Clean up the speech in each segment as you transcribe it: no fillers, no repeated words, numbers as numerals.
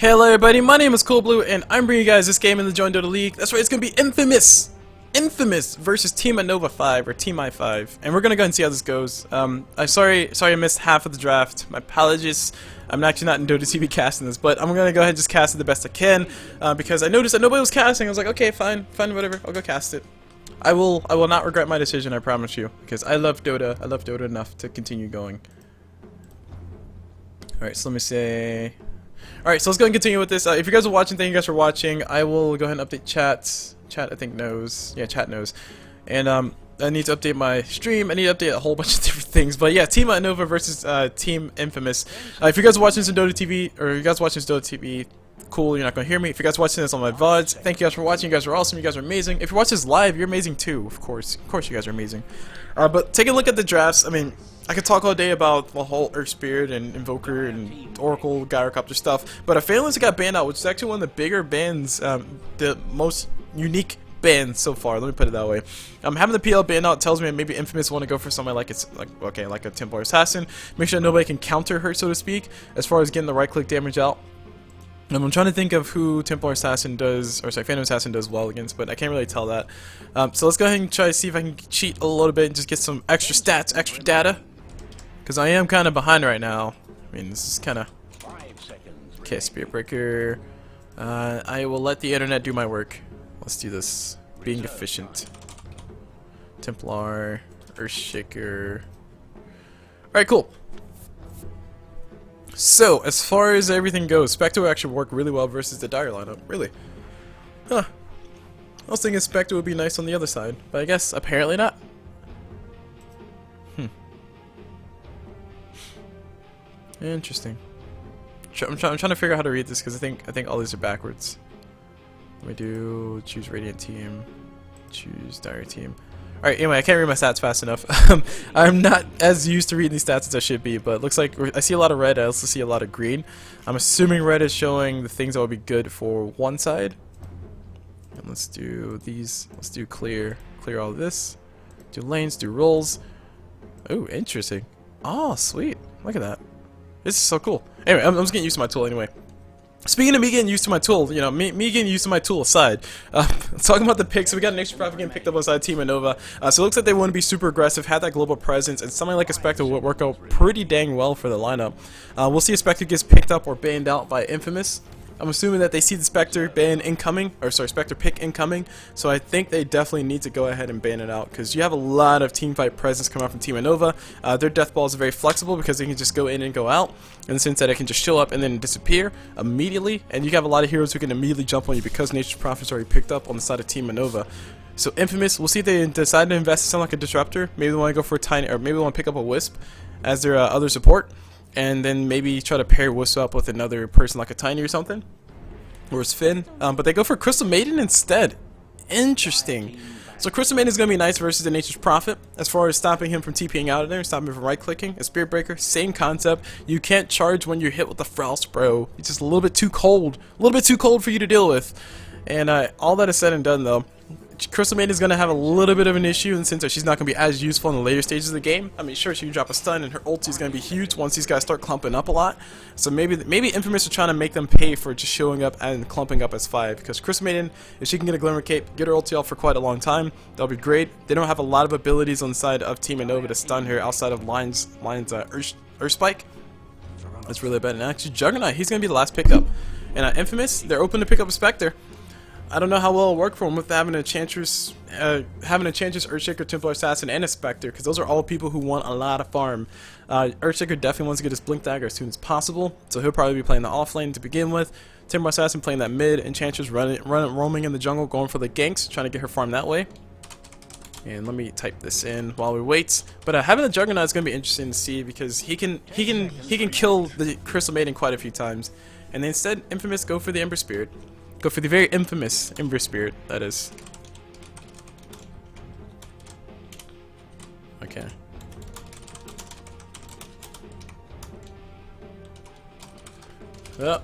Hello everybody, my name is CulBlu and I'm bringing you guys this game in the JoinDota League. That's right, it's gonna be InFamous! InFamous versus Team Innova 5 or Team I5. And we're gonna go and see how this goes. I'm sorry I missed half of the draft. My apologies. I'm actually not in Dota TV casting this, but I'm gonna go ahead and just cast it the best I can because I noticed that nobody was casting. I was like, okay, fine, whatever, I'll go cast it. I will not regret my decision, I promise you, because I love Dota. I love Dota enough to continue going. Alright, so let me say... Alright, so let's go and continue with this. If you guys are watching, thank you guys for watching. I will go ahead and update chat. Chat, I think, knows. Yeah, chat knows. And I need to update my stream. I need to update a whole bunch of different things. But yeah, Team Innova versus Team InFamous. If you guys are watching this on Dota TV, or you guys watching this Dota TV, cool, you're not going to hear me. If you guys are watching this on my VODs, thank you guys for watching. You guys are awesome. You guys are amazing. If you're watching this live, you're amazing too, of course. Of course you guys are amazing. But take a look at the drafts. I mean, I could talk all day about the whole Earth Spirit and Invoker and Oracle, Gyrocopter stuff, but InFamous got banned out, which is actually one of the bigger bans, the most unique bans so far. Let me put it that way. Having the PL banned out tells me that maybe InFamous want to go for somebody like like a Templar Assassin. Make sure that nobody can counter her, so to speak, as far as getting the right-click damage out. I'm trying to think of who Templar Assassin does, or sorry, Phantom Assassin does well against, but I can't really tell that. So let's go ahead and try to see if I can cheat a little bit and just get some extra stats, extra data. Because I am kind of behind right now. I mean, this is kind of... Okay, Spirit Breaker. I will let the internet do my work. Let's do this. Being efficient. Templar. Earthshaker. Alright, cool. So, as far as everything goes, Spectre will actually work really well versus the Dire lineup. Really. Huh. I was thinking Spectre would be nice on the other side, but I guess apparently not. Interesting. I'm trying to figure out how to read this because I think all these are backwards. Let me do choose Radiant team, choose Dire team. Alright, anyway, I can't read my stats fast enough. I'm not as used to reading these stats as I should be, but it looks like I see a lot of red. I also see a lot of green. I'm assuming red is showing the things that would be good for one side. And let's do these. Let's do clear all of this. Do lanes, do rolls. Oh, interesting. Oh, sweet. Look at that. This is so cool. Anyway, I'm just getting used to my tool anyway. Speaking of me getting used to my tool, you know, me getting used to my tool aside, talking about the picks, so we got an extra profit getting picked up outside Team Innova. So it looks like they want to be super aggressive, have that global presence, and something like a Spectre will work out pretty dang well for the lineup. We'll see if Spectre gets picked up or banned out by InFamous. I'm assuming that they see the Spectre ban incoming, or sorry, Spectre pick incoming, so I think they definitely need to go ahead and ban it out, because you have a lot of teamfight presence coming out from Team Innova. Their death balls are very flexible because they can just go in and go out, in the sense that it can just show up and then disappear immediately, and you have a lot of heroes who can immediately jump on you because Nature's Prophet is already picked up on the side of Team Innova. So InFamous, we'll see if they decide to invest in something like a Disruptor. Maybe they want to go for a Tiny, or maybe they want to pick up a Wisp as their other support, and then maybe try to pair Wisp up with another person like a Tiny or something. Or Finn, but they go for Crystal Maiden instead. Interesting. So Crystal Maiden is going to be nice versus the Nature's Prophet as far as stopping him from TPing out of there, stopping him from right-clicking. A Spirit Breaker, same concept. You can't charge when you're hit with the Frost, bro. It's just a little bit too cold. A little bit too cold for you to deal with. And all that is said and done, though, Crystal Maiden is going to have a little bit of an issue in the sense that she's not going to be as useful in the later stages of the game. I mean, sure, she can drop a stun, and her ulti is going to be huge once these guys start clumping up a lot. So maybe InFamous are trying to make them pay for just showing up and clumping up as 5. Because Crystal Maiden, if she can get a Glimmer Cape, get her ulti off for quite a long time, that'll be great. They don't have a lot of abilities on the side of Team Innova to stun her outside of Lion's Earth Spike. That's really bad. And actually, Juggernaut, he's going to be the last pickup. And InFamous, they're open to pick up a Spectre. I don't know how well it'll work for him with having a Enchantress, Earthshaker, Templar Assassin, and a Spectre, because those are all people who want a lot of farm. Earthshaker definitely wants to get his Blink Dagger as soon as possible, so he'll probably be playing the off lane to begin with. Templar Assassin playing that mid, Enchantress roaming in the jungle, going for the ganks, trying to get her farm that way. And let me type this in while we wait. But having the Juggernaut is going to be interesting to see because he can kill the Crystal Maiden quite a few times. And then instead, InFamous go for the Ember Spirit. Go for the very infamous Ember Spirit, that is. Okay. Oh.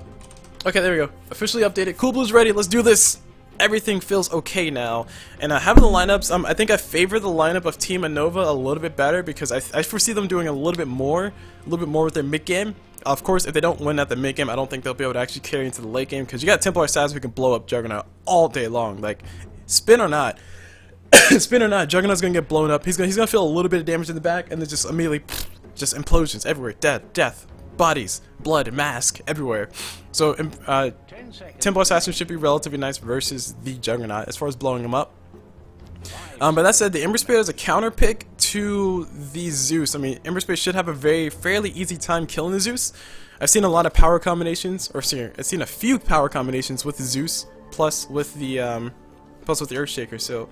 Okay, there we go. Officially updated. CulBlu's ready. Let's do this. Everything feels okay now. And having the lineups, I think I favor the lineup of Team Innova a little bit better because I foresee them doing a little bit more with their mid game. Of course, if they don't win at the mid game, I don't think they'll be able to actually carry into the late game, because you got Templar Assassin who can blow up Juggernaut all day long. Like, spin or not, Juggernaut's gonna get blown up. He's gonna feel a little bit of damage in the back, and then just immediately, just implosions everywhere. Death, bodies, blood, mask everywhere. So, Templar Assassin should be relatively nice versus the Juggernaut as far as blowing him up. But that said, the Ember Spirit is a counter pick to the Zeus. I mean, Ember Spirit should have a fairly easy time killing the Zeus. I've seen a lot of power combinations, I've seen a few power combinations with the Zeus plus with the Earthshaker. So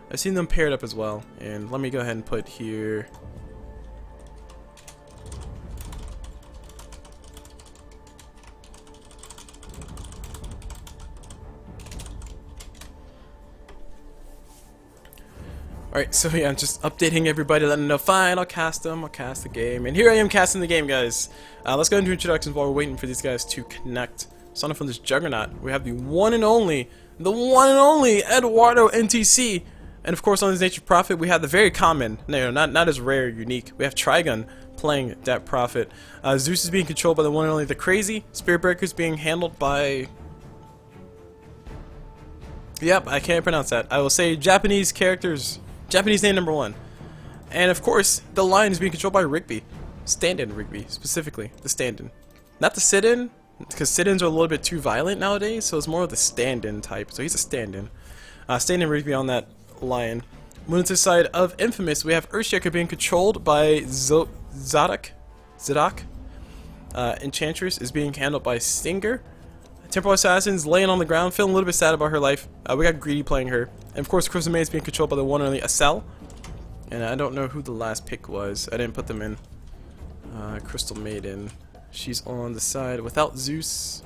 I've seen them paired up as well. And let me go ahead and put here. Alright, so yeah, I'm just updating everybody, letting them know, fine, I'll cast them, I'll cast the game. And here I am casting the game, guys. Let's go into introductions while we're waiting for these guys to connect. Starting from this Juggernaut, we have the one and only Eduardo NTC. And of course, on his Nature Prophet, we have the very common, no, not as rare or unique, we have Trigun playing that Prophet. Zeus is being controlled by the one and only the Crazy. Spirit Breaker is being handled by... Yep, I can't pronounce that. I will say Japanese characters... Japanese name number 1. And of course, the Lion is being controlled by Rigby. Stand-in Rigby, specifically. The stand-in. Not the sit-in, because sit-ins are a little bit too violent nowadays, so it's more of the stand-in type. So he's a stand-in. Stand-in Rigby on that Lion. Moving to the side of InFamous, we have Earthshaker being controlled by Zadok. Enchantress is being handled by Stinger. Temporal Assassin's laying on the ground, feeling a little bit sad about her life. We got Greedy playing her. And of course, Crystal Maiden is being controlled by the one and only Acel. And I don't know who the last pick was. I didn't put them in. Crystal Maiden. She's on the side without Zeus.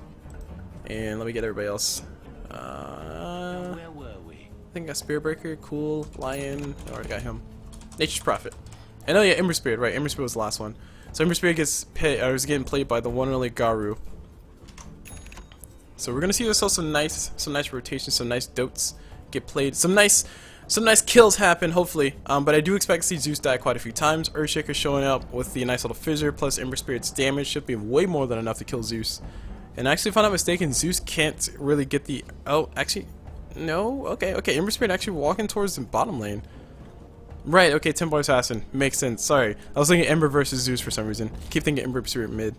And let me get everybody else. Where were we? I think I got Spirit Breaker, cool, Lion. I already got him. Nature's Prophet. And oh yeah, Ember Spirit, right? Ember Spirit was the last one. So Ember Spirit is getting played by the one and only Garu. So we're gonna see ourselves some nice rotations, some nice dotes get played, some nice kills happen, hopefully. But I do expect to see Zeus die quite a few times. Earthshaker showing up with the nice little fissure plus Ember Spirit's damage should be way more than enough to kill Zeus. And actually, if I'm not mistaken, Zeus can't really get the... Oh, actually, no. Okay. Ember Spirit actually walking towards the bottom lane. Right. Okay, Templar Assassin makes sense. Sorry, I was thinking Ember versus Zeus for some reason. Keep thinking Ember Spirit mid.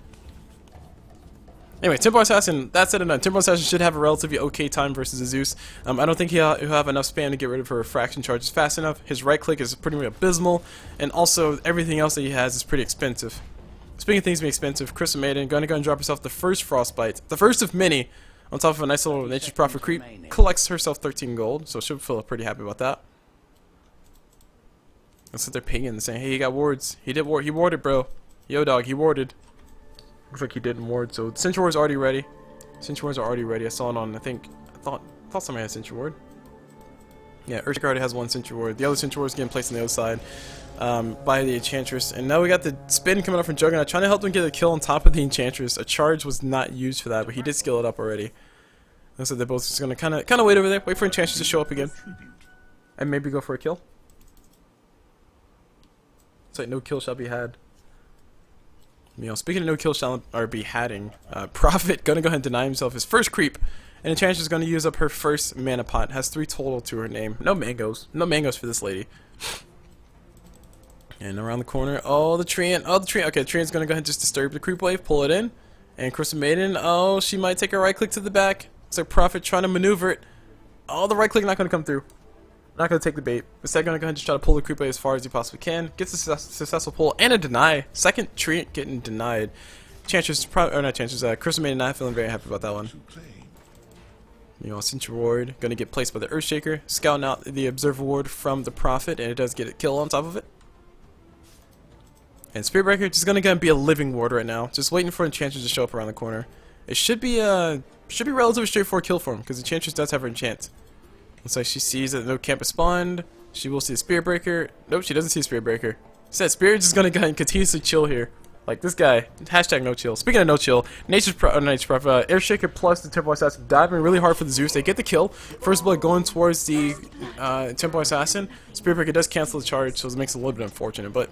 Anyway, Templar Assassin, that's it and done. Templar Assassin should have a relatively okay time versus the Zeus. I don't think he'll have enough spam to get rid of her refraction charges fast enough. His right click is pretty abysmal, and also everything else that he has is pretty expensive. Speaking of things being expensive, Crystal Maiden going to go and drop herself the first Frostbite, the first of many, on top of a nice little Nature's Prophet creep. Collects herself 13 gold, so she'll feel pretty happy about that. Let's sit there pinging and saying, hey, he got wards. He warded, bro. Yo, dog, he warded. Looks like he did in ward, so Sentry Ward's already ready. Sentry Wards are already ready. I saw it on, I thought somebody had Sentry Ward. Yeah, Earthshaker already has one Sentry Ward. The other Sentry Ward is getting placed on the other side by the Enchantress. And now we got the spin coming up from Juggernaut, trying to help them get a kill on top of the Enchantress. A charge was not used for that, but he did skill it up already. Looks like they're both just going to kind of wait over there, wait for Enchantress to show up again. And maybe go for a kill. It's like no kill shall be had. You know, speaking of no kill shall be hatting, Prophet gonna go ahead and deny himself his first creep, and Enchantress is gonna use up her first mana pot. Has 3 total to her name. No mangoes for this lady. And around the corner, the Treant. Okay, Treant's gonna go ahead and just disturb the creep wave, pull it in, and Crystal Maiden. Oh, she might take a right click to the back. It's like Prophet trying to maneuver it. Oh, the right click not gonna come through. Not going to take the bait. Instead, going to go ahead and just try to pull the creep away as far as he possibly can. Gets a successful pull and a deny. Second Treant getting denied. Crystal Maiden not feeling very happy about that one. You know, Sentry Ward going to get placed by the Earthshaker. Scouting out the Observer Ward from the Prophet, and it does get a kill on top of it. And Spirit Breaker just going to go and be a living ward right now. Just waiting for Enchantress to show up around the corner. It should be relatively straightforward kill for him, because Enchantress does have her enchant. Looks like she sees that no camp has spawned. She will see the Spirit Breaker. Nope, she doesn't see Spirit Breaker. Said Spirit's just gonna go and continuously chill here. Like this guy. Hashtag no chill. Speaking of no chill, Earthshaker plus the Templar Assassin diving really hard for the Zeus. They get the kill. First blood going towards the Templar Assassin. Spirit Breaker does cancel the charge, so it makes it a little bit unfortunate. But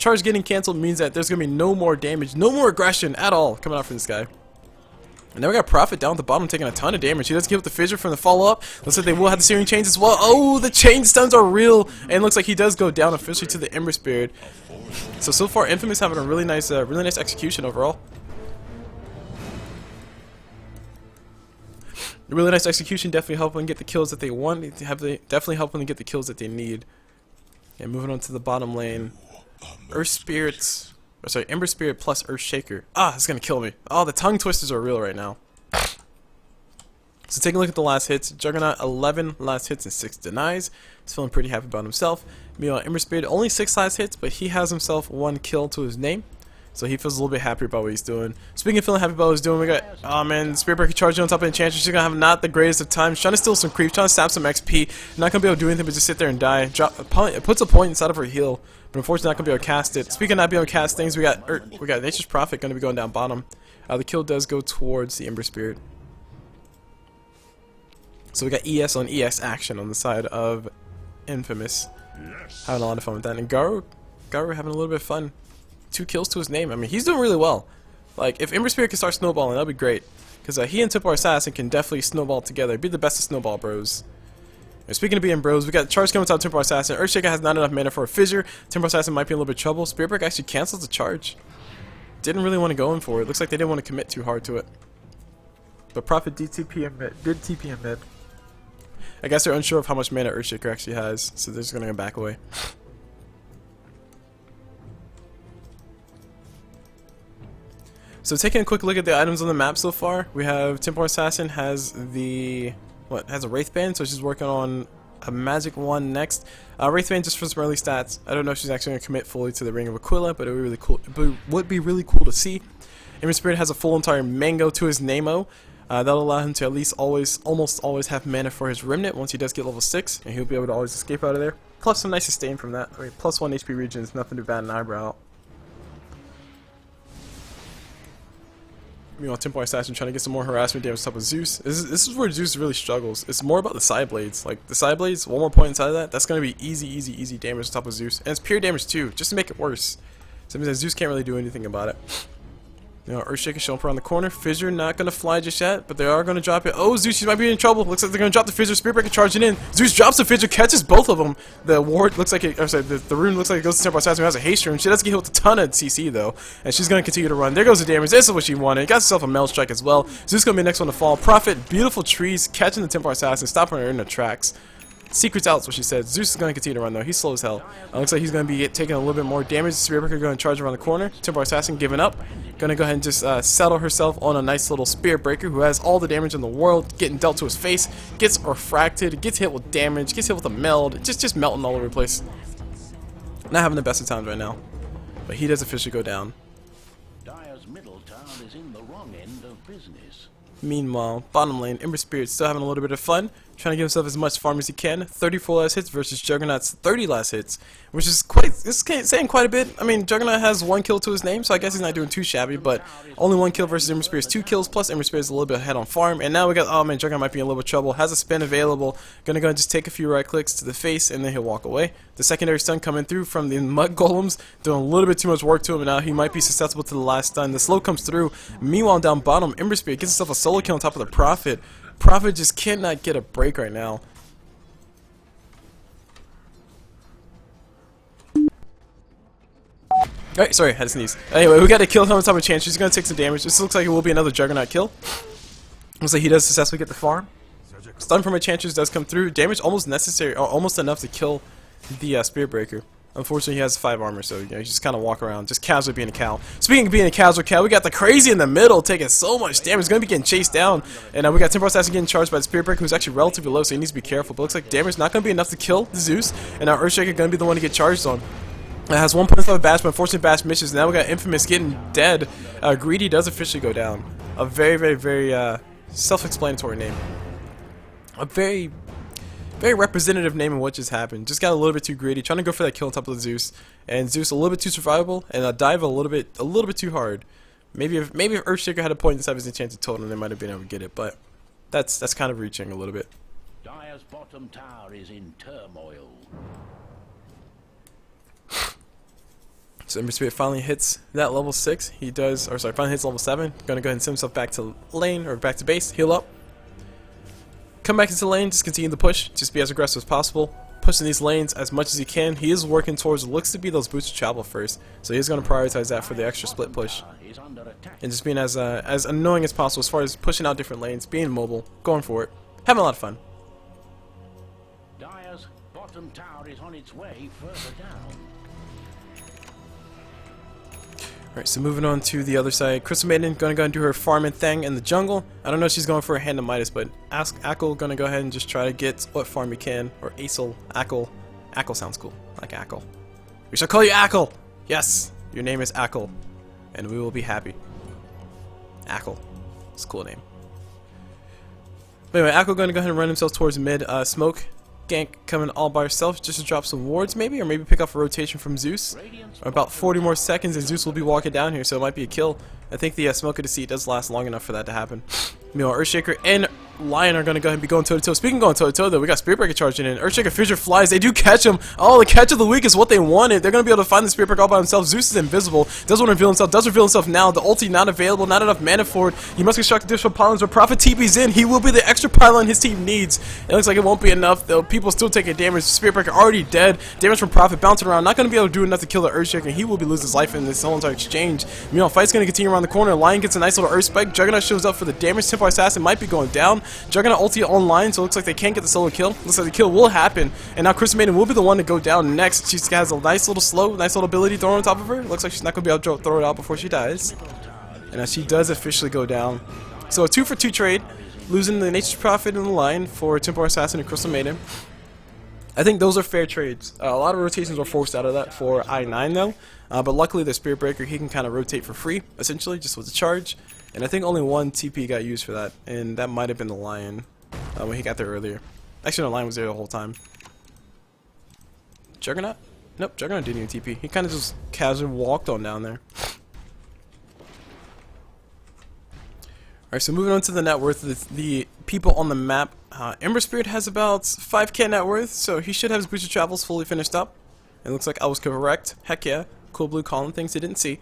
charge getting canceled means that there's gonna be no more damage, no more aggression at all coming out from this guy. And then we got Prophet down at the bottom taking a ton of damage. He does give up the fissure from the follow-up. Looks like they will have the searing chains as well. Oh, the chain stuns are real. And it looks like he does go down officially to the Ember Spirit. So far, InFamous having a really nice execution overall. Really nice execution, definitely helping get the kills that they want. Definitely helping to get the kills that they need. And moving on to the bottom lane. Earth Spirits. Sorry, Ember Spirit plus Earth Shaker. Ah, it's gonna kill me. Oh, the tongue twisters are real right now. So taking a look at the last hits. Juggernaut 11 last hits and 6 denies. He's feeling pretty happy about himself. Meanwhile, Ember Spirit only 6 last hits, but he has himself 1 kill to his name. So he feels a little bit happier about what he's doing. Speaking of feeling happy about what he's doing, we got, oh man, Spirit Breaker charging on top of Enchantress. She's gonna have not the greatest of times. Trying to steal some creep, trying to stab some XP. Not gonna be able to do anything but just sit there and die. It puts a point inside of her heal, but unfortunately not gonna be able to cast it. Speaking of not being able to cast things, we got Nature's Prophet gonna be going down bottom. The kill does go towards the Ember Spirit. So we got ES on ES action on the side of InFamous. Having a lot of fun with that. And Garu having a little bit of fun. 2 kills to his name. I mean, he's doing really well. Like, if Ember Spirit can start snowballing, that'd be great. Because he and Tempo Assassin can definitely snowball together. Be the best of snowball bros. And speaking of being bros, we got charge coming out of Tempo Assassin. Earthshaker has not enough mana for a fissure. Tempo Assassin might be in a little bit of trouble. Spirit Break actually cancels the charge. Didn't really want to go in for it. Looks like they didn't want to commit too hard to it. But Prophet did TP in mid. I guess they're unsure of how much mana Earthshaker actually has, so they're just going to go back away. So taking a quick look at the items on the map so far, we have Tempo Assassin has has a Wraith Band, so she's working on a Magic Wand next. Wraith Band just for some early stats. I don't know if she's actually going to commit fully to the Ring of Aquila, but it would be really cool. It would be really cool to see. Ember Spirit has a full entire Mango to his Nemo. That'll allow him to at least almost always have mana for his Remnant once he does get level 6, and he'll be able to always escape out of there. Plus some nice sustain from that. I mean, plus 1 HP regen is nothing to bat an eyebrow out. Meanwhile, Tempo Assassin trying to get some more harassment damage on top of Zeus. This is where Zeus really struggles. It's more about the side blades. Like, the side blades, 1 more point inside of that, that's going to be easy damage on top of Zeus. And it's pure damage too, just to make it worse. So that means that Zeus can't really do anything about it. You know, Earthshaker showing up around the corner. Fissure not going to fly just yet, but they are going to drop it. Oh, Zeus, you might be in trouble. Looks like they're going to drop the Fissure. Spirit Breaker charging in. Zeus drops the Fissure, catches both of them. The ward looks like the rune looks like it goes to Tempo Assassin, who has a haste rune. She does get hit with a ton of CC though, and she's going to continue to run. There goes the damage. This is what she wanted. Got herself a Meld Strike as well. Zeus going to be the next one to fall. Prophet, beautiful trees, catching the Tempo Assassin, stopping her in the tracks. Secrets out is what she said. Zeus is going to continue to run though. He's slow as hell. Looks like he's going to be taking a little bit more damage. Spirit Breaker going to charge around the corner. Tempo Assassin giving up. Going to go ahead and just settle herself on a nice little Spirit Breaker who has all the damage in the world. Getting dealt to his face. Gets refracted. Gets hit with damage. Gets hit with a meld. Just melting all over the place. Not having the best of times right now. But he does officially go down. Dyer's middle town is in the wrong end of business. Meanwhile, bottom lane, Ember Spirit still having a little bit of fun, trying to give himself as much farm as he can. 34 last hits versus Juggernaut's 30 last hits, which is saying quite a bit. I mean, Juggernaut has 1 kill to his name, so I guess he's not doing too shabby, but only 1 kill versus Ember Spirit's 2 kills, plus Ember Spirit's a little bit ahead on farm. And now we got, oh man, Juggernaut might be in a little bit of trouble, has a spin available, gonna go and just take a few right clicks to the face, and then he'll walk away. The secondary stun coming through from the Mud Golems, doing a little bit too much work to him, and now he might be susceptible to the last stun. The slow comes through. Meanwhile, down bottom, Ember Spirit gets himself a solo kill on top of the Prophet. Prophet just cannot get a break right now. Alright, sorry, had to sneeze. Anyway, we got to kill him on top of Chance. She's going to take some damage. This looks like it will be another Juggernaut kill. Looks like he does successfully get the farm. Stun from Enchantress does come through. Damage almost necessary, or almost enough to kill the Spirit Breaker. Unfortunately, he has 5 armor, so you know, you just kind of walk around, just casually being a cow. Speaking of being a casual cow, we got the Crazy in the middle taking so much damage. He's going to be getting chased down. And we got Tempo Assassin getting charged by the Spirit Breaker, who's actually relatively low, so he needs to be careful. But looks like damage not going to be enough to kill the Zeus. And now Earthshaker going to be the one to get charged on. It has 1.5 bash, but unfortunately bash misses. Now we got InFamous getting dead. Greedy does officially go down. A very self-explanatory name. A very representative name of what just happened. Just got a little bit too greedy, trying to go for that kill on top of the Zeus, and Zeus a little bit too survivable, and dive a little bit too hard. Maybe if Earthshaker had a point inside of his enchanted totem, they might have been able to get it, but that's kind of reaching a little bit. Dyer's bottom tower is in turmoil. So Ember Spirit finally hits that level 6. He does, or sorry, finally hits level 7. Gonna go ahead and send himself back to lane, or back to base, heal up. Come back into lane, just continue the push, just be as aggressive as possible. Pushing these lanes as much as he can. He is working towards what looks to be those boosted travel first. So he's gonna prioritize that for the extra split push. And just being as annoying as possible as far as pushing out different lanes, being mobile, going for it. Having a lot of fun. Dyer's bottom tower is on its way further down. Alright, so moving on to the other side. Crystal Maiden gonna go and do her farming thing in the jungle. I don't know if she's going for a hand of Midas, but Ackle gonna go ahead and just try to get what farm he can. Or Acel, Ackle. Ackle sounds cool. I like Ackle. We shall call you Ackle! Yes! Your name is Ackle. And we will be happy. Ackle. It's a cool name. But anyway, Ackle gonna go ahead and run himself towards mid. Smoke gank coming all by herself just to drop some wards maybe, or maybe pick off a rotation from Zeus. Or about 40 more seconds and Zeus will be walking down here, so it might be a kill. I think the Smoke of Deceit does last long enough for that to happen. Meanwhile, Earthshaker and Lion are going to go ahead and be going toe-to-toe. Speaking of going toe-to-toe, though, we got Spirit Breaker charging in. Earthshaker Fissure flies. They do catch him. Oh, the catch of the week is what they wanted. They're going to be able to find the Spirit Breaker all by themselves. Zeus is invisible. Does want to reveal himself. Does reveal himself now. The ulti not available. Not enough mana for it. He must construct additional pylons, but Prophet TP's in. He will be the extra pylon his team needs. It looks like it won't be enough, though. People still taking damage. Spirit Breaker already dead. Damage from Prophet bouncing around. Not going to be able to do enough to kill the Earthshaker. He will be losing his life in this whole entire exchange. Meanwhile, fight's going to continue around the corner. Lion gets a nice little Earth Spike. Juggernaut shows up for the damage. Templar Assassin might be going down. Juggernaut ulti online, so it looks like they can't get the solo kill. Looks like the kill will happen, and now Crystal Maiden will be the one to go down next. She has a nice little slow, nice little ability thrown on top of her. Looks like she's not going to be able to throw it out before she dies. And now she does officially go down. So a 2-for-2 trade, losing the Nature's Prophet in the line for Templar Assassin and Crystal Maiden. I think those are fair trades. A lot of rotations were forced out of that for I9 though, but luckily the Spirit Breaker, he can kind of rotate for free, essentially, just with a charge. And I think only one TP got used for that, and that might have been the Lion when he got there earlier. Actually, the Lion was there the whole time. Juggernaut? Nope, Juggernaut didn't even TP. He kind of just casually walked on down there. Alright, so moving on to the net worth of the people on the map. Ember Spirit has about 5k net worth, so he should have his boosted travels fully finished up. It looks like I was correct. Heck yeah. CulBlu calling things he didn't see.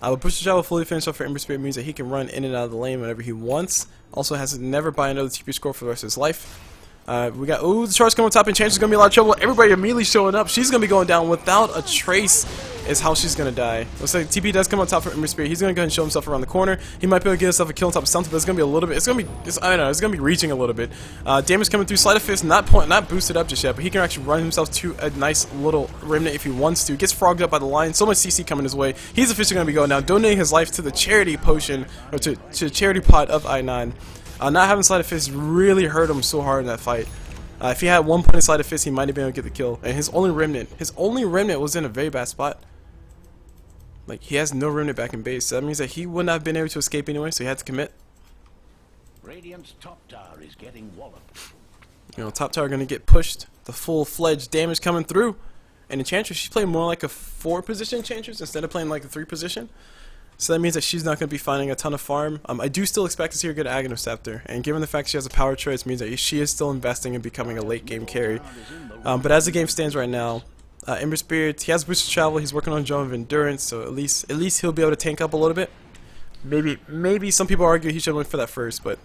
Boosted travel fully finished up for Ember Spirit means that he can run in and out of the lane whenever he wants. Also has to never buy another TP score for the rest of his life. We got, ooh, the charge coming on top, and Chance is going to be a lot of trouble. Everybody immediately showing up. She's going to be going down without a trace is how she's going to die. Looks like TP does come on top for Ember Spirit. He's going to go ahead and show himself around the corner. He might be able to get himself a kill on top of something, but it's going to be a little bit, I don't know, it's going to be reaching a little bit. Damage coming through, Sleight of Fist, not boosted up just yet, but he can actually run himself to a nice little remnant if he wants to. Gets frogged up by the Lion, so much CC coming his way. He's officially going to be going down, donating his life to the charity potion, or to the charity pot of I9. Not having Sleight of Fist really hurt him so hard in that fight. If he had 1 point of Sleight of Fist, he might have been able to get the kill. And his only remnant was in a very bad spot. Like, he has no remnant back in base. So that means that he would not have been able to escape anyway, so he had to commit. Radiant's top tower is getting walloped. You know, top tower going to get pushed. The full-fledged damage coming through. And Enchantress, she's playing more like a 4-position Enchantress instead of playing like a 3-position. So that means that she's not going to be finding a ton of farm. I do still expect to see her get Aghanim Scepter, and given the fact she has a power choice, means that she is still investing in becoming a late game carry. But as the game stands right now, Ember Spirit, he has boosted travel, he's working on Drone of Endurance, so at least he'll be able to tank up a little bit. Maybe some people argue he should win for that first, but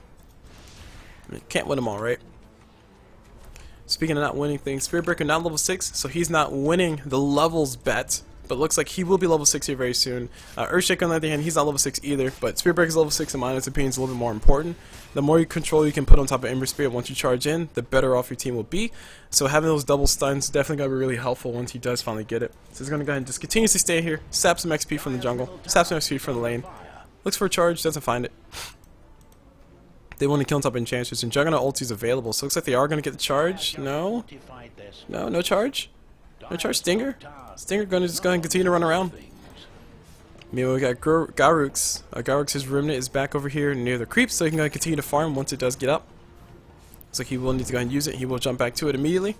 I mean, can't win them all, right? Speaking of not winning things, Spirit Breaker not level 6, so he's not winning the levels bet. But looks like he will be level 6 here very soon. Earthshaker on the other hand, he's not level 6 either. But Spirit Breaker is level 6 in my honest opinion is a little bit more important. The more control you can put on top of Ember Spirit once you charge in, the better off your team will be. So having those double stuns is definitely going to be really helpful once he does finally get it. So he's going to go ahead and just continuously stay here, sap some XP from the jungle, sap some XP from the lane. Looks for a charge, doesn't find it. They want to kill on top of Enchantress, and Juggernaut ulti is available. So it looks like they are going to get the charge. No charge. No charge. Stinger just going to continue to run around. Meanwhile, we got Garruk's. Garruk's remnant is back over here near the creep, so he can go continue to farm once it does get up. Looks like he will need to go ahead and use it. He will jump back to it immediately.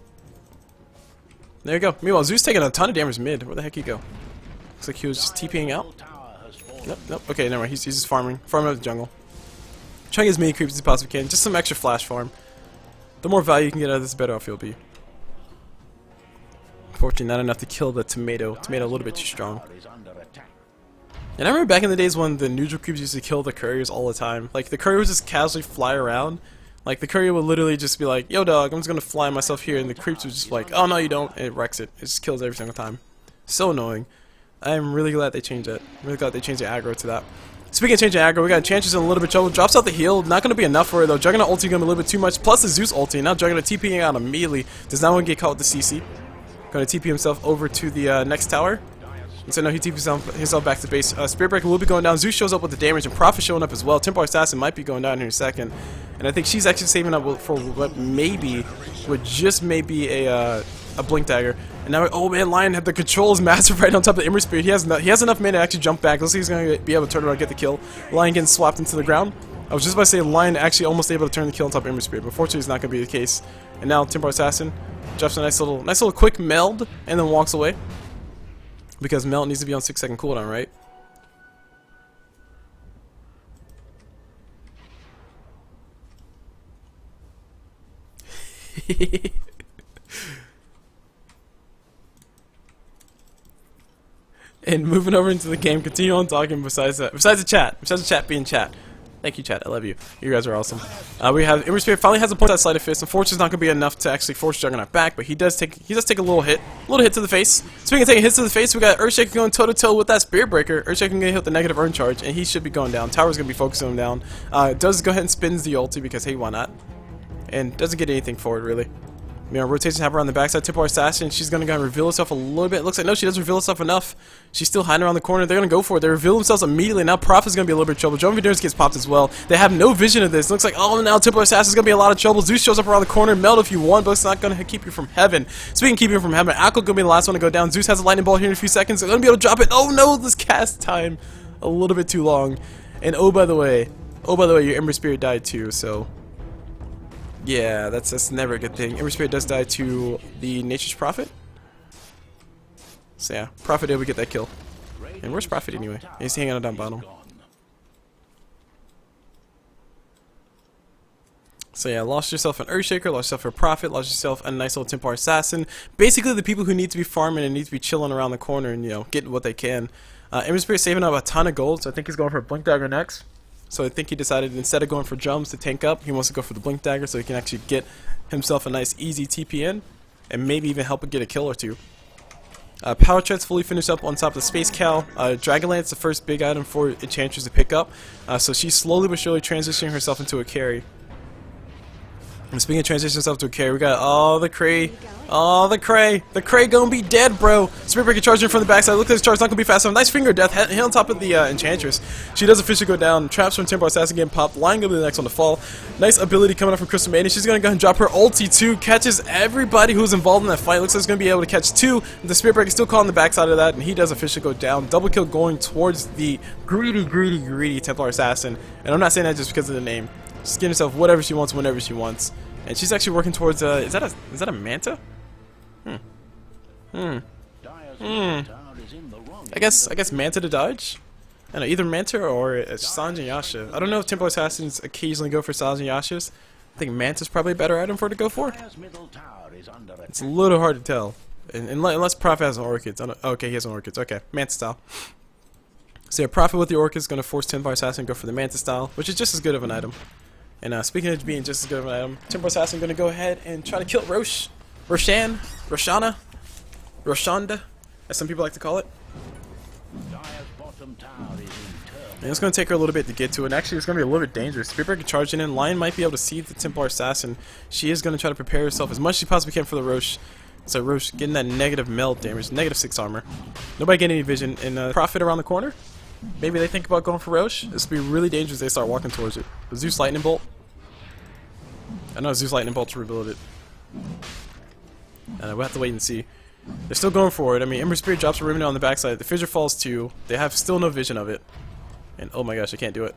There you go. Meanwhile, Zeus taking a ton of damage mid. Where the heck he go? Looks like he was just TPing out. Nope. Okay, never mind. He's just farming out the jungle. Trying to get as many creeps as he possibly can. Just some extra flash farm. The more value you can get out of this, the better off you'll be. Unfortunately, not enough to kill the tomato. Tomato a little bit too strong. Is under attack. And I remember back in the days when the neutral cubes used to kill the couriers all the time. Like, the courier would just casually fly around. Like, the courier would literally just be like, yo dog, I'm just gonna fly myself here, and the creeps would just be like, oh no you don't, and it wrecks it. It just kills every single time. So annoying. I'm really glad they changed it. I'm really glad they changed the aggro to that. Speaking of changing aggro, we got Chances in a little bit of trouble. Drops out the heal. Not going to be enough for her, though. Juggernaut ulti going to be a little bit too much. Plus the Zeus ulti. Now Juggernaut TPing out immediately. Does not want to get caught with the CC. Going to TP himself over to the next tower. And so now he TPs himself back to base. Spirit Breaker will be going down. Zeus shows up with the damage. And Prophet showing up as well. Tempo Assassin might be going down here in a second. And I think she's actually saving up for what maybe, what just may be a Blink Dagger. And now, oh man, Lion had the controls massive right on top of the Ember Spirit. He has enough mana to actually jump back. Let's see if he's going to be able to turn around and get the kill. Lion getting swapped into the ground. I was just about to say Lion actually almost able to turn the kill on top of Ember Spirit, but fortunately it's not going to be the case. And now Tempo Assassin drops a nice little quick meld and then walks away. Because melt needs to be on 6-second cooldown, right? And moving over into the game, continue on talking besides the chat being chat. Thank you, chat. I love you. You guys are awesome. We have Ember Spirit finally has a point that sleight of fist. Unfortunately, it's not going to be enough to actually force Juggernaut back, but he does take a little hit to the face. Speaking of taking hits to the face, we got Earthshaker going toe to toe with that Spirit Breaker. Earthshaker going to hit the negative Earn Charge, and he should be going down. Tower's going to be focusing him down. Does go ahead and spins the ulti because hey, why not? And doesn't get anything for it really. You know, rotations have her on the backside. Tempo Assassin, she's going to go and reveal herself a little bit. It looks like, no, she doesn't reveal herself enough. She's still hiding around the corner. They're going to go for it. They reveal themselves immediately. Now Prophet's going to be a little bit of trouble. Joan Viders gets popped as well. They have no vision of this. It looks like, oh, now Tempo Assassin's going to be a lot of trouble. Zeus shows up around the corner. Meld if you want, but it's not going to keep you from heaven. Speaking of keeping you from heaven, Aqua going to be the last one to go down. Zeus has a lightning ball here in a few seconds. They're going to be able to drop it. Oh, no, this cast time a little bit too long. And oh, by the way, your Ember Spirit died too, so... yeah, that's never a good thing. Ember Spirit does die to the Nature's Prophet. So yeah, Prophet able to get that kill. And where's Prophet anyway? He's hanging out down bottom. So yeah, lost yourself an Earthshaker, lost yourself a Prophet, lost yourself a nice little Templar Assassin. Basically the people who need to be farming and need to be chilling around the corner and, you know, getting what they can. Ember Spirit saving up a ton of gold, so I think he's going for a Blink Dagger next. So I think he decided instead of going for jumps to tank up, he wants to go for the Blink Dagger so he can actually get himself a nice easy TP in and maybe even help him get a kill or two. Power Tread's fully finished up on top of the Space Cow. Dragonlance, the first big item for Enchantress to pick up. So she's slowly but surely transitioning herself into a carry. And speaking of transitioning herself to a carry, we got the Cray. The Cray gonna be dead, bro. Spirit Breaker charging from the backside. Look at this charge, not gonna be fast enough. Nice finger of death, hit on top of the Enchantress. She does officially go down. Traps from Tempo Assassin getting popped. Lion gonna be the next one to fall. Nice ability coming up from Crystal Maiden. She's gonna go ahead and drop her ulti too. Catches everybody who's involved in that fight. Looks like she's gonna be able to catch two. The Spirit Breaker still caught on the backside of that, and he does officially go down. Double kill going towards the greedy Templar Assassin. And I'm not saying that just because of the name. She's getting herself whatever she wants, whenever she wants. And she's actually working towards is that a Manta? I guess Manta to dodge? I don't know, either Manta or Sanj and Yasha. I don't know if Tempo Assassins occasionally go for Sanj and Yashas. I think Manta's probably a better item for it to go for. It's a little hard to tell. Unless Prophet has an Orchids. Okay, he has an Orchids. Okay, Manta style. So yeah, Prophet with the Orchids is going to force Tempo Assassin to go for the Manta style, which is just as good of an item. And speaking of being just as good of an item, Tempo Assassin going to go ahead and try to kill Roshanda, as some people like to call it. And it's going to take her a little bit to get to it. And actually, it's going to be a little bit dangerous. Spirit Breaker charging in. Lion might be able to see the Templar Assassin. She is going to try to prepare herself as much as she possibly can for the Rosh. So Rosh getting that negative meld damage, negative 6 armor. Nobody getting any vision. And Prophet around the corner. Maybe they think about going for Rosh. This would be really dangerous if they start walking towards it. The Zeus Lightning Bolt. I know Zeus Lightning Bolt to rebuild it. We'll have to wait and see. They're still going for it. I mean, Ember Spirit drops a Riven on the backside. The Fissure falls too. They have still no vision of it. And oh my gosh, I can't do it.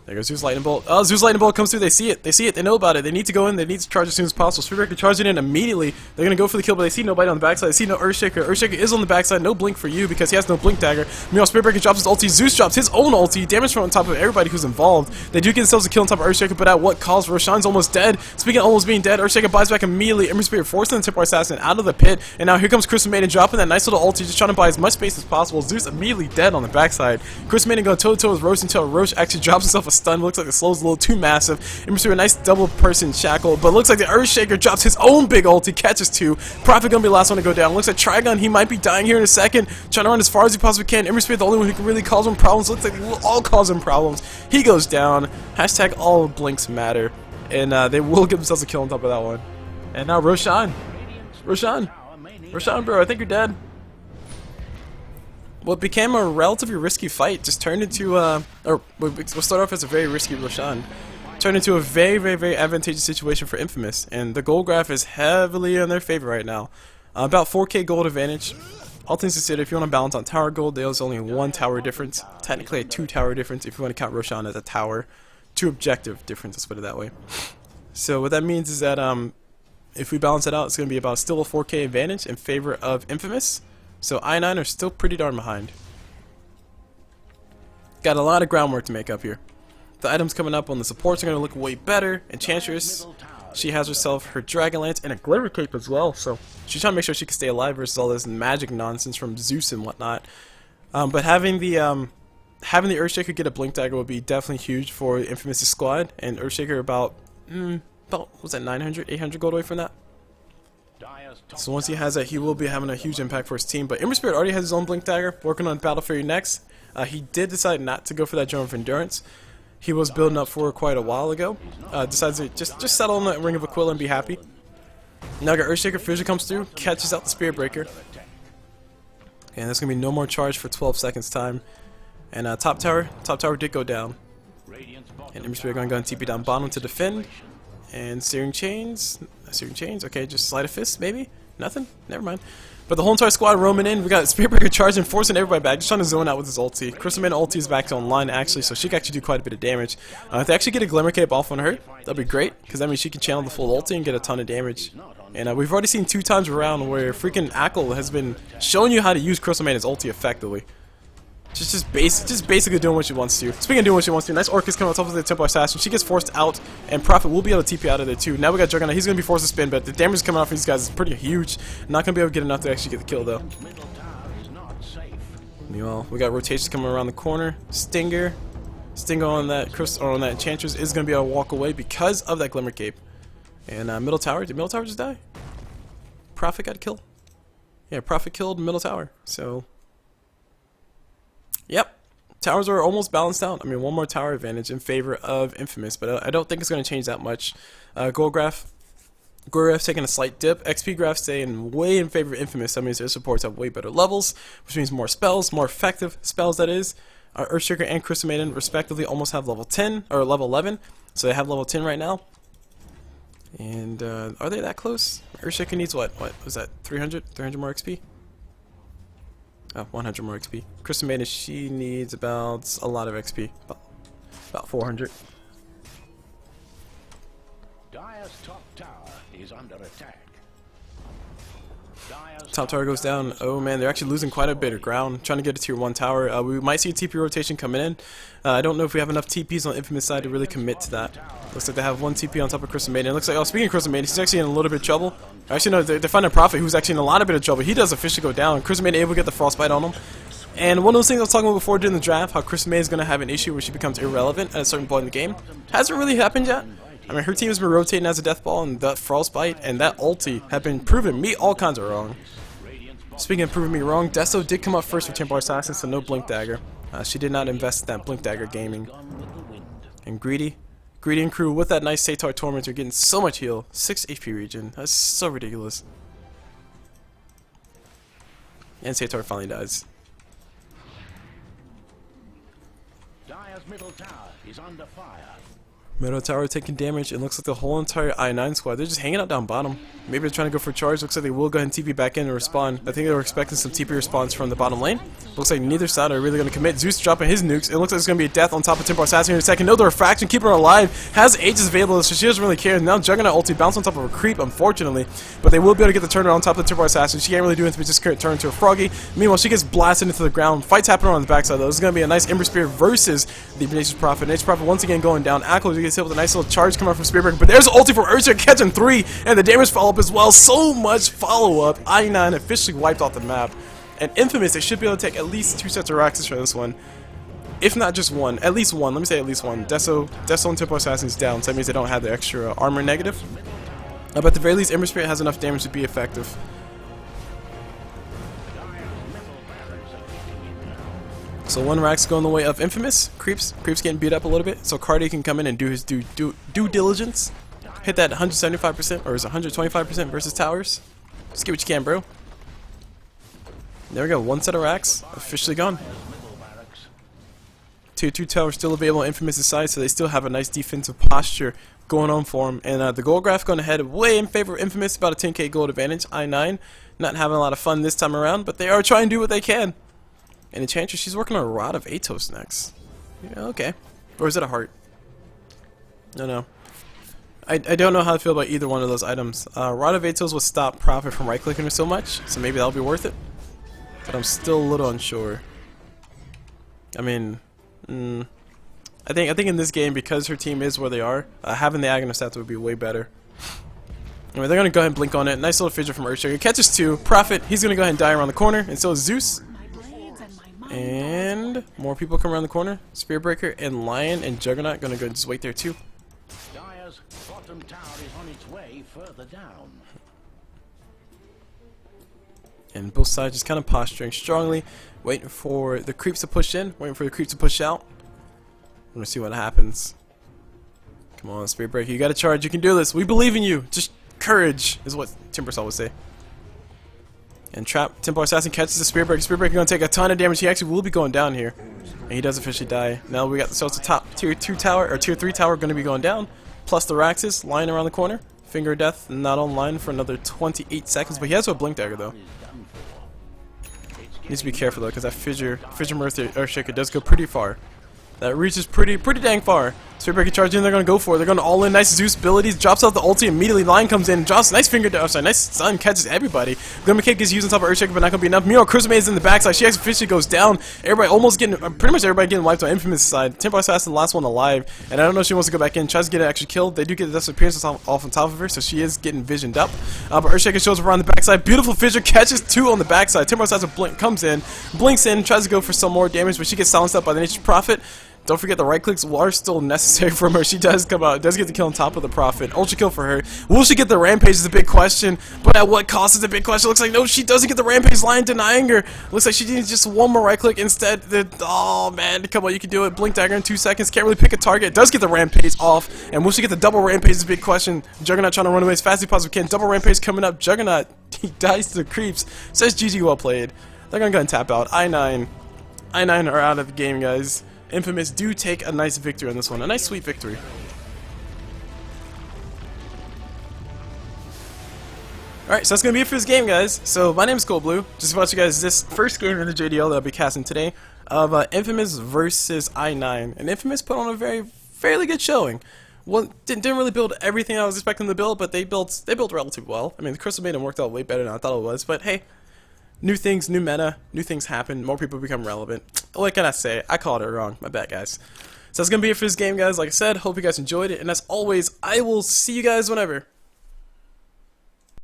There goes Zeus Lightning Bolt. Oh, Zeus Lightning Bolt comes through. They see it. They see it. They know about it. They need to go in. They need to charge as soon as possible. Speedbreaker charging in immediately. They're going to go for the kill, but they see nobody on the backside. They see no Earthshaker. Earthshaker is on the backside. No blink for you because he has no blink dagger. Meanwhile, Speedbreaker drops his ulti. Zeus drops his own ulti. Damage from on top of everybody who's involved. They do get themselves a kill on top of Earthshaker, but at what cost? Roshan's almost dead. Speaking of almost being dead, Earthshaker buys back immediately. Ember Spirit forcing the Templar Assassin out of the pit. And now here comes Crystal Maiden dropping that nice little ulti, just trying to buy as much space as possible. Zeus immediately dead on the backside. Crystal Maiden going toe-to-toe with Roche until Roche actually drops himself a stun. Looks like the slow's a little too massive. Ember Spirit, a nice double person shackle, but looks like the Earthshaker drops his own big ulti, catches two. Prophet gonna be the last one to go down. Looks like Trigon, he might be dying here in a second. Trying to run as far as he possibly can. Ember Spirit, the only one who can really cause him problems. Looks like we'll all cause him problems. He goes down. Hashtag all blinks matter. And they will give themselves a kill on top of that one. And now Roshan. Roshan, bro, I think you're dead. What became a relatively risky fight just turned into, we'll start off as a very risky Roshan. Turned into a very, very, very advantageous situation for InFamous. And the gold graph is heavily in their favor right now. About 4k gold advantage. All things considered, if you want to balance on tower gold, there's only one tower difference. Technically a 2 tower difference if you want to count Roshan as a tower. 2 objective difference, let's put it that way. So what that means is that if we balance it out, it's going to be about still a 4k advantage in favor of InFamous. So I9 are still pretty darn behind. Got a lot of groundwork to make up here. The items coming up on the supports are going to look way better. Enchantress, she has herself her Dragon Lance and a Glimmer Cape as well. So she's trying to make sure she can stay alive versus all this magic nonsense from Zeus and whatnot. But having the Earthshaker get a Blink Dagger will be definitely huge for InFamous' squad. And Earthshaker about was that 900, 800 gold away from that? So once he has that, he will be having a huge impact for his team. But Ember Spirit already has his own Blink Dagger, working on Battle Fury next. He did decide not to go for that Gem of Endurance. He was building up for it quite a while ago. Decides to just settle on the Ring of Aquila and be happy. Now got Earthshaker, Fusion comes through, catches out the Spirit Breaker. And there's going to be no more charge for 12 seconds time. And top tower did go down. And Ember Spirit going to go and TP down bottom to defend. And Searing Chains, okay, just Sleight of Fist, maybe? Nothing? Never mind. But the whole entire squad roaming in, we got Spiritbreaker charging, forcing everybody back, just trying to zone out with his ulti. Crystal Maiden ulti is back online, actually, so she can actually do quite a bit of damage. If they actually get a Glimmer Cape off on her, that'd be great, because that means she can channel the full ulti and get a ton of damage. And we've already seen 2 times around where freaking Ackle has been showing you how to use Crystal Maiden's ulti effectively. Just basically doing what she wants to. Speaking of doing what she wants to, nice Orcus coming on top of the Templar Assassin. She gets forced out, and Prophet will be able to TP out of there too. Now we got Juggernaut. He's going to be forced to spin, but the damage coming off from these guys is pretty huge. Not going to be able to get enough to actually get the kill though. Meanwhile, we got rotations coming around the corner. Stinger on that Enchantress is going to be able to walk away because of that Glimmer Cape. And middle tower, did middle tower just die? Prophet got killed. Yeah, Prophet killed middle tower. So. Yep, towers are almost balanced out. I mean, one more tower advantage in favor of InFamous, but I don't think it's going to change that much. Gold graph taking a slight dip. XP graph staying way in favor of InFamous. That means their supports have way better levels, which means more spells, more effective spells. That is, Earthshaker and Crystal Maiden respectively almost have level 10 or level 11, so they have level 10 right now. And are they that close? Earthshaker needs what? What was that? 300 more XP. Oh, 100 more XP. Crystal Maiden, she needs about a lot of XP. About 400. Dire's top tower is under attack. Top tower goes down. Oh man, they're actually losing quite a bit of ground. Trying to get a tier 1 tower. We might see a TP rotation coming in. I don't know if we have enough TPs on InFamous side to really commit to that. Looks like they have 1 TP on top of Crystal Maiden. It looks like, oh, speaking of Crystal Maiden, he's actually in a little bit of trouble. Actually, no, they're finding a Prophet who's actually in a lot of bit of trouble. He does officially go down. Crystal Maiden able to get the Frostbite on him. And one of those things I was talking about before during the draft, how Crystal Maiden is going to have an issue where she becomes irrelevant at a certain point in the game. Hasn't really happened yet. I mean, her team has been rotating as a death ball, and that Frostbite and that ulti have been proving me all kinds of wrong. Speaking of proving me wrong, Deso did come up first for Templar Assassin, so no Blink Dagger. She did not invest in that Blink Dagger gaming. And Greedy and crew with that nice Sator Tormentor getting so much heal. 6 HP regen. That's so ridiculous. And Sator finally dies. Dire's middle tower is under fire. Middle tower taking damage. It looks like the whole entire I9 squad, they're just hanging out down bottom. Maybe they're trying to go for a charge. Looks like they will go ahead and TP back in and respond. I think they were expecting some TP response from the bottom lane. Looks like neither side are really going to commit. Zeus dropping his nukes. It looks like it's going to be a death on top of Tempo Assassin here in a second. No, the refraction, keeping her alive. Has Aegis available, so she doesn't really care. Now Juggernaut ulti bounce on top of a creep, unfortunately. But they will be able to get the turner on top of the Tempo Assassin. She can't really do anything but just turn into a froggy. Meanwhile, she gets blasted into the ground. Fights happening on the backside, though. This is going to be a nice Ember Spear versus the Nature's Prophet. Nature's Prophet once again going down. Akko gets hit with a nice little charge coming out from Spearbreaker. But there's ulti for Ursula catching 3, and the damage follow-up as well. So much follow-up. I9 officially wiped off the map. And InFamous, they should be able to take at least 2 sets of Roxas for this one. If not just one. At least one. Let me say at least one. Deso and Tempo Assassin is down, so that means they don't have the extra armor negative. But at the very least, Ember Spirit has enough damage to be effective. So one Rax going the way of InFamous. Creeps getting beat up a little bit, so Cardi can come in and do his due diligence. Hit that 175%, or is it 125% versus towers? Just get what you can, bro. There we go, 1 set of racks, officially gone. Tier 2 towers still available on InFamous' side, so they still have a nice defensive posture going on for them. And the gold graph going ahead way in favor of InFamous, about a 10k gold advantage. I9 not having a lot of fun this time around, but they are trying to do what they can. And Enchantress, she's working on a Rod of Atos next. Yeah, okay. Or is it a heart? No. I don't know how to feel about either one of those items. Rod of Atos will stop Prophet from right-clicking her so much, so maybe that'll be worth it. But I'm still a little unsure. I mean, I think in this game, because her team is where they are, having the Aghanim stats would be way better. Anyway, they're gonna go ahead and blink on it. Nice little fidget from Earthshaker. Catches 2. Prophet, he's gonna go ahead and die around the corner, and so is Zeus. And more people come around the corner. Spearbreaker and Lion and Juggernaut gonna go just wait there too. Dyer's bottom tower is on its way further down. And both sides just kind of posturing strongly, waiting for the creeps to push in, waiting for the creeps to push out. I'm gonna see what happens. Come on, Spearbreaker, you gotta charge, you can do this. We believe in you. Just courage is what Timbersall would say. And Tempo Assassin catches the Spearbreaker. Spearbreaker gonna take a ton of damage. He actually will be going down here. And he does officially die. Now we got the top tier 2 tower or tier 3 tower gonna be going down. Plus the Raxus lying around the corner. Finger of Death not online for another 28 seconds, but he has a blink dagger though. Needs to be careful though, because that Fissure Earthshaker does go pretty far. That reaches pretty dang far. Spearbreaker charge in, they're gonna go for it. They're gonna all in. Nice Zeus abilities, drops out the ulti immediately. Lion comes in, drops nice finger down. Sorry, nice stun, catches everybody. Glimmer Kick is used on top of Earthshaker, but not gonna be enough. Meanwhile, Christmas is in the backside. She actually officially goes down. Everybody almost getting, pretty much everybody getting wiped on InFamous' side. Tempo Assassin, the last one alive, and I don't know if she wants to go back in. Tries to get it actually killed. They do get the disappearance off on top of her, so she is getting visioned up. But Earthshaker shows up around the backside. Beautiful fissure, catches 2 on the backside. Tempo Assassin comes in, blinks in, tries to go for some more damage, but she gets silenced up by the Nature's Prophet. Don't forget the right clicks are still necessary from her. She does come out, does get the kill on top of the Prophet. Ultra kill for her. Will she get the rampage is a big question, but at what cost is a big question. Looks like no, she doesn't get the rampage. Lion denying her. Looks like she needs just one more right click instead. Oh man, come on, you can do it. Blink dagger in 2 seconds. Can't really pick a target. Does get the rampage off, and will she get the double rampage is a big question. Juggernaut trying to run away as fast as he possibly can. Double rampage coming up. Juggernaut, he dies to the creeps. Says GG, well played. They're gonna go and tap out. I9 are out of the game, guys. InFamous do take a nice victory on this one. A nice sweet victory. Alright, so that's going to be it for this game, guys. So, my name is CulBlu. Just about you guys this first game in the JDL that I'll be casting today of InFamous versus I9. And InFamous put on a fairly good showing. Well, didn't really build everything I was expecting them to build, but they built relatively well. I mean, the Crystal Maiden worked out way better than I thought it was, but hey. New things, new meta, new things happen, more people become relevant. What can I say? I called it wrong. My bad, guys. So that's going to be it for this game, guys. Like I said, hope you guys enjoyed it. And as always, I will see you guys whenever.